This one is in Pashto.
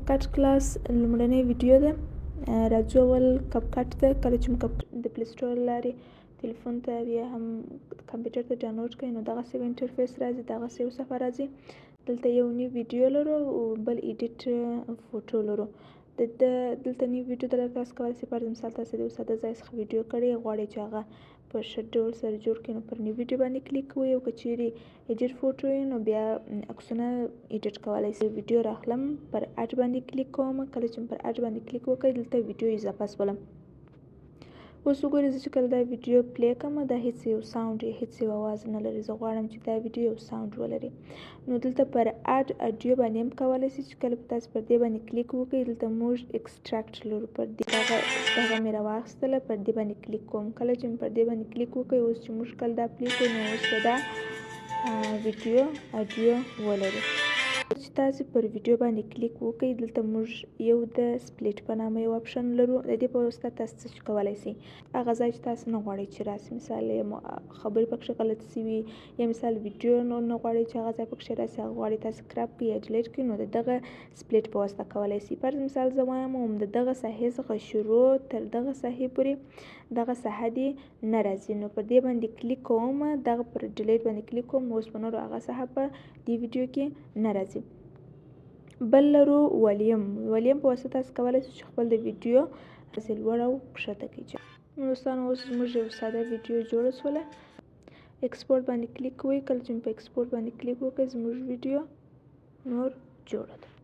کټ کلاس لومړنۍ ویډیو ده. راځو اول کپ کټ ته. کله چې مو کپ د پلی سټور له لارې تلیفون ته یا هم کمپیوټر ته ډاونلوډ کړئ نو دغسې یو انټرفیس راځي، دغسې یو صفحه راځي. دلته یو نیو ویډیو لرو او بل ایډیټ فوټو لرو. دلته نیو ویډیو ته تاسو کولی شئ فرض مثال تاسو د یو ساده ځای څخه ویډیو کړئ، غواړئ چې هغه په ښه ډول سره جوړ کړئ نو پر نیو ویډیو باندې کلیک کوئ، او که چیرې ایډیټ فوټو وي نو بیا عکسونه ایډیټ کولی شئ. ویډیو راخلم، پر اډ باندې کلیک کوم. کله چې پر اډ باندې کلیک وکړئ دلته ویډیو اضافه شولم. اوس وګورئ زه چې کله دا ویډیو پلی کړم دا هیڅ یو ساوند یا هیڅ یو اواز نه لري. زه غواړم چې دا ویډیو یو ساوند ولري. نو دلته پر اډ اډیو باندې هم کولی شئ چې کله تاسو پر دې باندې کلیک وکړئ دلته موږ ایکسټراکټ لرو. پر دې هغه مې راواخیستله، پر دې باندې کلیک کوم. کله چې مې پر دې باندې کلیک وکړئ اوس چې موږ کله دا پلی کړو نو اوس به دا ویډیو اډیو ولري. چې تاسو پر ویډیو باندې کلیک وکړئ دلته موږ یو د سپلیټ په نامه یو اپشن لرو. د دې په واسطه تاسو څه کولی شئ، هغه ځای چې تاسو نه غواړئ چې راشي، مثال خبرې پکښې غلط شوي یا مثال ویډیو نه غواړئ چې هغه ځای پکښې راشي، هغه غواړئ تاسو کرپ کړئ یا ډیلیټ کړئ نو د دغه سپلیټ په واسطه کولی شئ. فرض مثال زه وایم د دغه ساحې څخه شروع تر دغه ساحې پورې دغه ساحه دې نه راځي نو پر دې باندې کلیک کوم، دغه پر ډیلیټ باندې کلیک کوم، اوس په نورو هغه ساحه په دې ویډیو کې نه راځي. بل لرو ولیم په واسطه تاسو کولی شئ چې خپل د ویډیو لوړ او ښکته کړئ. دوستانو اوس زموږ یو ساده ویډیو جوړه شوله. ایکسپورټ باندې کلیک کوئ. کله چې په ایکسپورټ باندې کلیک وکړئ زموږ ویډیو نور جوړه ده.